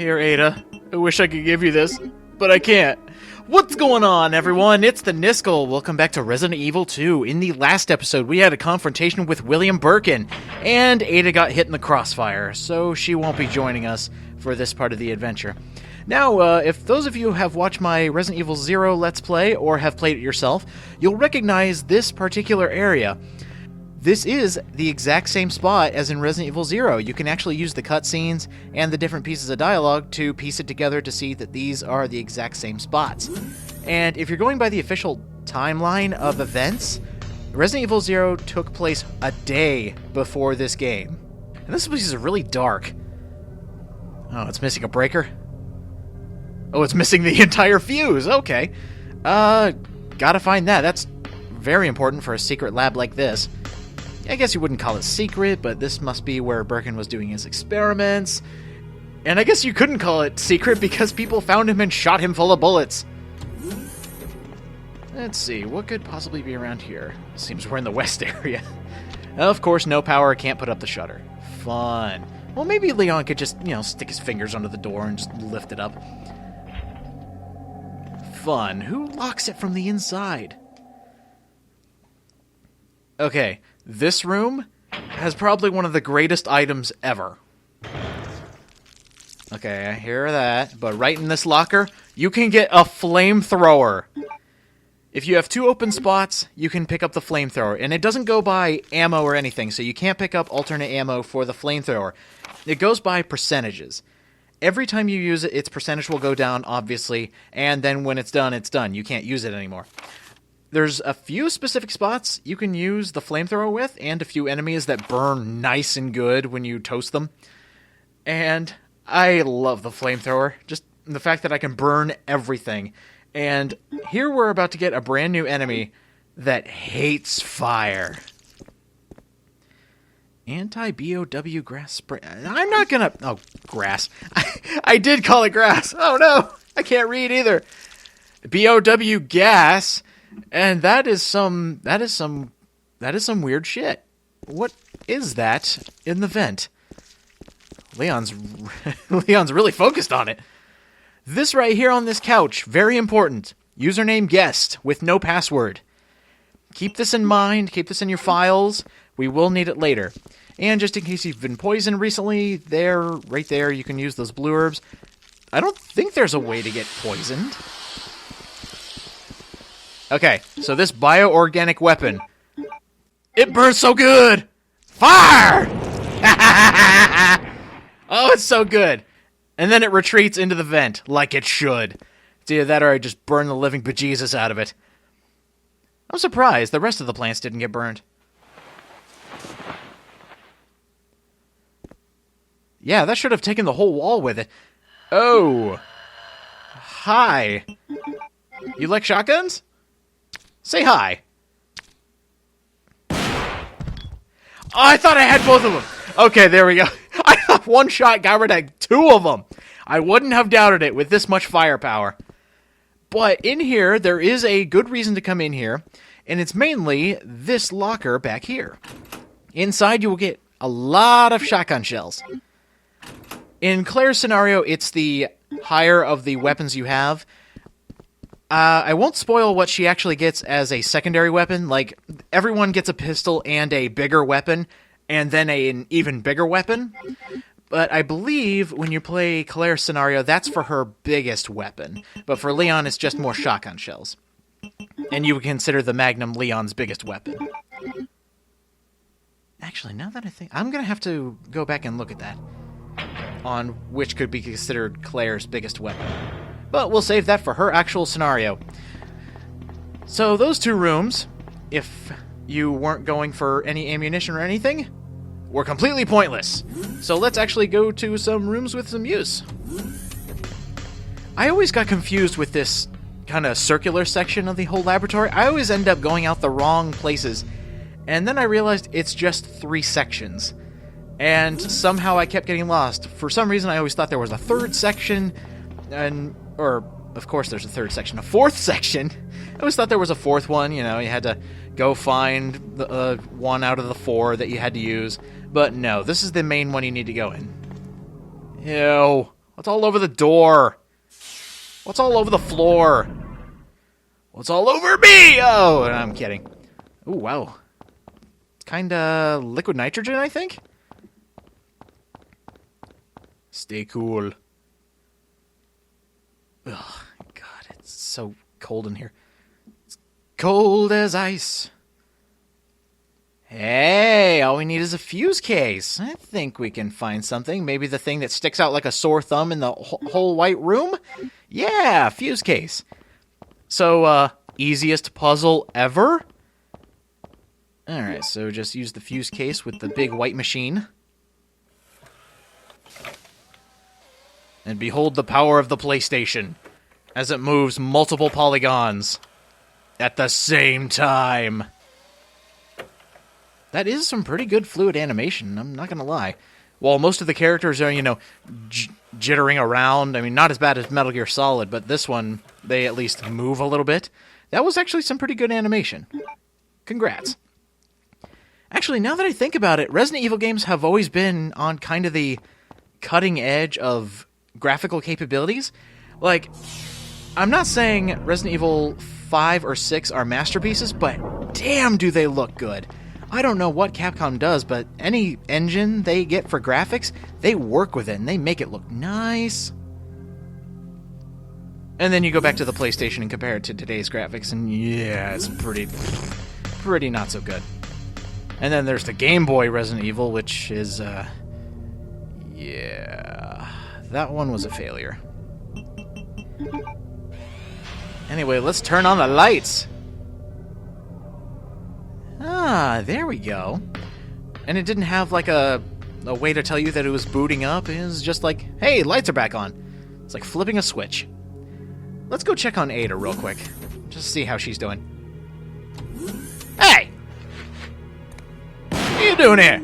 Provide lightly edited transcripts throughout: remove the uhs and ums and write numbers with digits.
Here, Ada. I wish I could give you this, but I can't. What's going on, everyone? It's the Niskel. Welcome back to Resident Evil 2. In the last episode, we had a confrontation with William Birkin, and Ada got hit in the crossfire, so she won't be joining us for this part of the adventure. Now, if those of you have watched my Resident Evil 0 Let's Play, or have played it yourself, you'll recognize this particular area. This is the exact same spot as in Resident Evil 0. You can actually use the cutscenes and the different pieces of dialogue to piece it together to see that these are the exact same spots. And if you're going by the official timeline of events, Resident Evil 0 took place a day before this game. And this place is really dark. Oh, it's missing a breaker? Oh, it's missing the entire fuse. Okay. Gotta find that. That's very important for a secret lab like this. I guess you wouldn't call it secret, but this must be where Birkin was doing his experiments. And I guess you couldn't call it secret because people found him and shot him full of bullets. Let's see, what could possibly be around here? Seems we're in the west area. Of course, no power, can't put up the shutter. Fun. Well, maybe Leon could just, stick his fingers under the door and just lift it up. Fun. Who locks it from the inside? Okay, this room has probably one of the greatest items ever. Okay, I hear that, but right in this locker, you can get a flamethrower. If you have two open spots, you can pick up the flamethrower, and it doesn't go by ammo or anything, so you can't pick up alternate ammo for the flamethrower. It goes by percentages. Every time you use it, its percentage will go down, obviously, and then when it's done, it's done. You can't use it anymore. There's a few specific spots you can use the flamethrower with, and a few enemies that burn nice and good when you toast them. And I love the flamethrower, just the fact that I can burn everything. And here we're about to get a brand new enemy that hates fire. Anti-BOW grass spray. I'm not gonna... Oh, grass. I did call it grass. Oh no, I can't read either. BOW gas... And that is some weird shit. What is that in the vent? Leon's really focused on it. This right here on this couch, very important. Username guest with no password. Keep this in mind, keep this in your files. We will need it later. And just in case you've been poisoned recently, right there, you can use those blue herbs. I don't think there's a way to get poisoned. Okay, so this bioorganic weapon, it burns so good! Fire! Oh, it's so good! And then it retreats into the vent, like it should. It's either that or I just burn the living bejesus out of it. I'm surprised the rest of the plants didn't get burned. Yeah, that should have taken the whole wall with it. Oh. Hi. You like shotguns? Say hi. Oh, I thought I had both of them. Okay, there we go. I thought one shot got rid of two of them. I wouldn't have doubted it with this much firepower. But in here, there is a good reason to come in here, and it's mainly this locker back here. Inside, you will get a lot of shotgun shells. In Claire's scenario, it's the higher of the weapons you have. I won't spoil what she actually gets as a secondary weapon. Like, everyone gets a pistol and a bigger weapon, and then an even bigger weapon. But I believe when you play Claire's scenario, that's for her biggest weapon. But for Leon, it's just more shotgun shells. And you would consider the Magnum Leon's biggest weapon. Actually, now that I think... I'm going to have to go back and look at that. On which could be considered Claire's biggest weapon. But we'll save that for her actual scenario. So those two rooms, if you weren't going for any ammunition or anything, were completely pointless. So let's actually go to some rooms with some use. I always got confused with this kind of circular section of the whole laboratory. I always end up going out the wrong places. And then I realized it's just 3 sections. And somehow I kept getting lost. For some reason, I always thought there was a third section, or of course there's a third section, a fourth section. I always thought there was a fourth one, you had to go find the one out of the 4 that you had to use. But no, this is the main one you need to go in. Ew, What's all over the door? What's all over the floor? What's all over me? Oh, I'm kidding. Oh, wow. It's kind of liquid nitrogen, I think? Stay cool. Ugh, God, it's so cold in here. It's cold as ice. Hey, all we need is a fuse case. I think we can find something. Maybe the thing that sticks out like a sore thumb in the whole white room? Yeah, fuse case. So, easiest puzzle ever? Alright, so just use the fuse case with the big white machine. And behold the power of the PlayStation as it moves multiple polygons at the same time. That is some pretty good fluid animation, I'm not gonna lie. While most of the characters are, jittering around, I mean, not as bad as Metal Gear Solid, but this one, they at least move a little bit. That was actually some pretty good animation. Congrats. Actually, now that I think about it, Resident Evil games have always been on kind of the cutting edge of graphical capabilities. Like, I'm not saying Resident Evil 5 or 6 are masterpieces, but damn do they look good. I don't know what Capcom does, but any engine they get for graphics, they work with it and they make it look nice. And then you go back to the PlayStation and compare it to today's graphics, and yeah, it's pretty not so good. And then there's the Game Boy Resident Evil, which is, yeah, that one was a failure. Anyway, let's turn on the lights. Ah, there we go. And it didn't have like a way to tell you that it was booting up. It was just like, hey, lights are back on. It's like flipping a switch. Let's go check on Ada real quick. Just to see how she's doing. Hey! What are you doing here?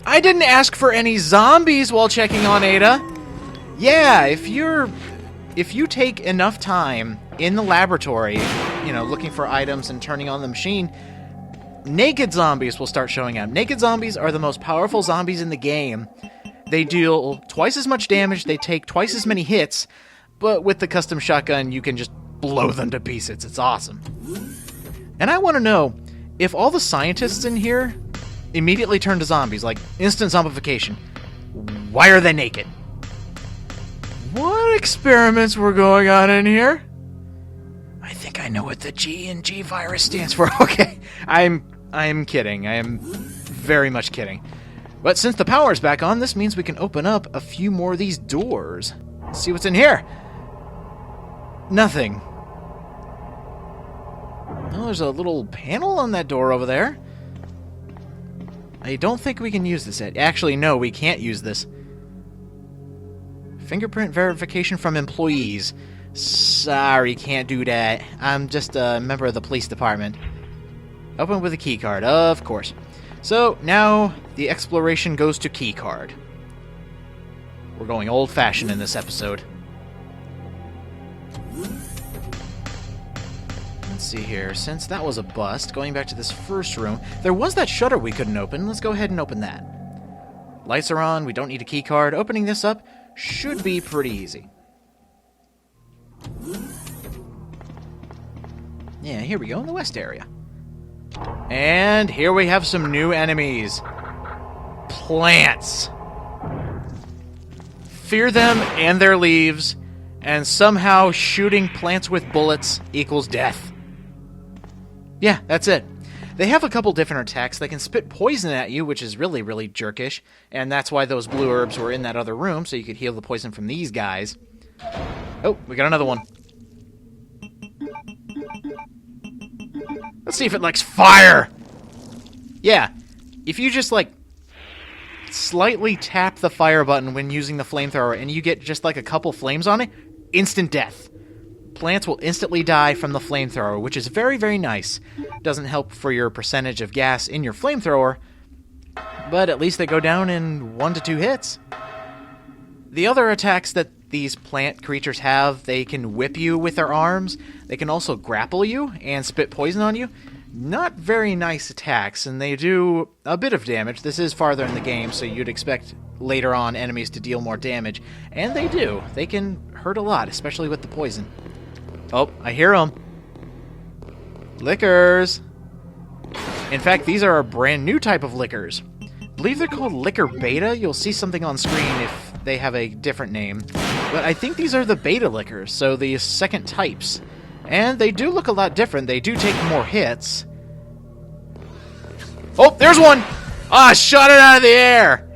I didn't ask for any zombies while checking on Ada. Yeah, if you take enough time in the laboratory, looking for items and turning on the machine, naked zombies will start showing up. Naked zombies are the most powerful zombies in the game. They deal twice as much damage, they take twice as many hits, but with the custom shotgun, you can just blow them to pieces. It's awesome. And I want to know, if all the scientists in here immediately turn to zombies, like instant zombification, why are they naked? What experiments were going on in here? I think I know what the G in G virus stands for. Okay, I'm kidding. I am very much kidding. But since the power's back on, this means we can open up a few more of these doors. Let's see what's in here. Nothing. Oh, there's a little panel on that door over there. I don't think we can use this yet. Actually, no, we can't use this. Fingerprint verification from employees. Sorry, can't do that. I'm just a member of the police department. Open with a key card, of course. So, now the exploration goes to key card. We're going old-fashioned in this episode. Let's see here. Since that was a bust, going back to this first room, there was that shutter we couldn't open. Let's go ahead and open that. Lights are on. We don't need a key card. Opening this up should be pretty easy. Yeah, here we go in the west area. And here we have some new enemies. Plants. Fear them and their leaves, and somehow shooting plants with bullets equals death. Yeah, that's it. They have a couple different attacks. They can spit poison at you, which is really, really jerkish, and that's why those blue herbs were in that other room, so you could heal the poison from these guys. Oh, we got another one. Let's see if it likes fire! Yeah, if you just, slightly tap the fire button when using the flamethrower and you get just, a couple flames on it, instant death. Plants will instantly die from the flamethrower, which is very, very nice. Doesn't help for your percentage of gas in your flamethrower, but at least they go down in 1 to 2 hits. The other attacks that these plant creatures have, they can whip you with their arms. They can also grapple you and spit poison on you. not very nice attacks, and they do a bit of damage. This is farther in the game, so you'd expect later on enemies to deal more damage. And they do. They can hurt a lot, especially with the poison. Oh, I hear them. Lickers. In fact, these are a brand new type of lickers. I believe they're called Licker Beta. You'll see something on screen if they have a different name. But I think these are the Beta Lickers, so the second types. And they do look a lot different. They do take more hits. Oh, there's one! Ah, shot it out of the air!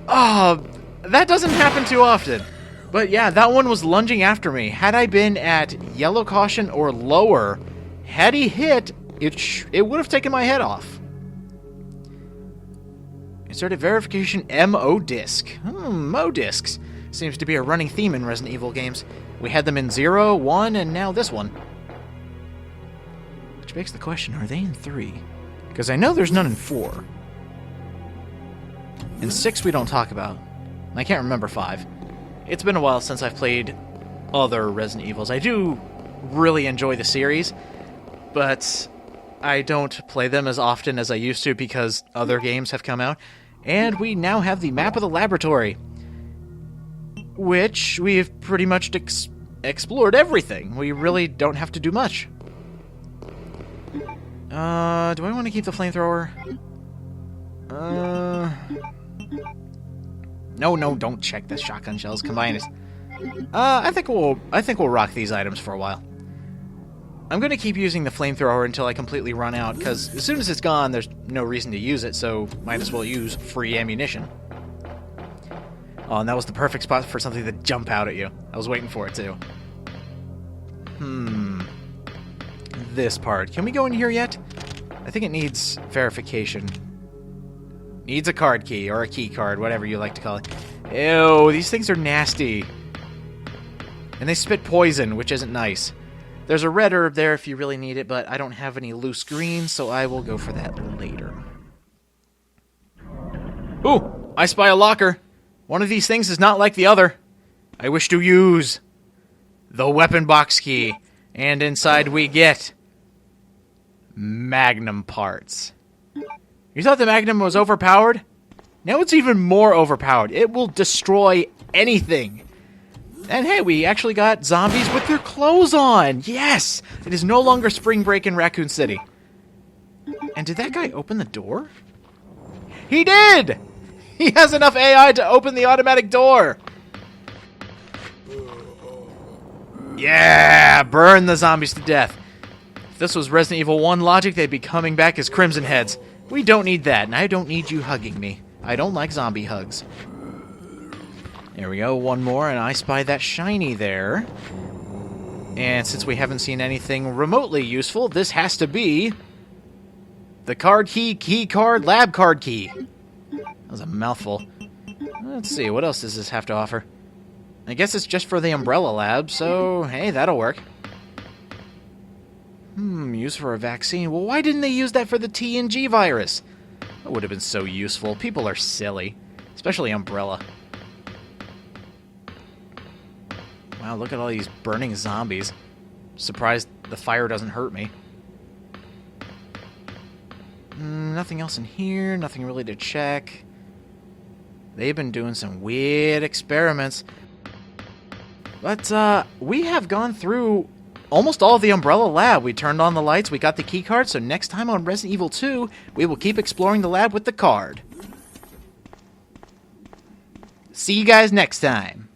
Oh, that doesn't happen too often. But yeah, that one was lunging after me. Had I been at yellow caution or lower, had he hit, it would have taken my head off. Insert a verification MO disc. MO discs. Seems to be a running theme in Resident Evil games. We had them in 0, 1, and now this one. Which begs the question, are they in 3? Because I know there's none in 4. And 6 we don't talk about. I can't remember 5. It's been a while since I've played other Resident Evils. I do really enjoy the series, but I don't play them as often as I used to because other games have come out. And we now have the map of the laboratory, which we've pretty much explored everything. We really don't have to do much. Do I want to keep the flamethrower? No, don't check the shotgun shells. Combine it. I think we'll rock these items for a while. I'm going to keep using the flamethrower until I completely run out, because as soon as it's gone, there's no reason to use it, so might as well use free ammunition. Oh, and that was the perfect spot for something to jump out at you. I was waiting for it, too. This part. Can we go in here yet? I think it needs verification. Needs a card key, or a key card, whatever you like to call it. Ew, these things are nasty. And they spit poison, which isn't nice. There's a red herb there if you really need it, but I don't have any loose green, so I will go for that later. Ooh, I spy a locker. One of these things is not like the other. I wish to use the weapon box key, and inside we get Magnum parts. You thought the Magnum was overpowered? Now it's even more overpowered. It will destroy anything. And hey, we actually got zombies with their clothes on! Yes! It is no longer spring break in Raccoon City. And did that guy open the door? He did! He has enough AI to open the automatic door! Yeah! Burn the zombies to death. If this was Resident Evil 1 logic, they'd be coming back as Crimson Heads. We don't need that, and I don't need you hugging me. I don't like zombie hugs. There we go, one more, and I spy that shiny there. And since we haven't seen anything remotely useful, this has to be the card key, key card, lab card key. That was a mouthful. Let's see, what else does this have to offer? I guess it's just for the Umbrella Lab, so hey, that'll work. Used for a vaccine. Well, why didn't they use that for the TNG virus? That would have been so useful. People are silly, especially Umbrella. Wow, look at all these burning zombies. Surprised the fire doesn't hurt me. Nothing else in here. Nothing really to check. They've been doing some weird experiments. But, we have gone through almost all of the Umbrella Lab. We turned on the lights, we got the key card, so next time on Resident Evil 2, we will keep exploring the lab with the card. See you guys next time.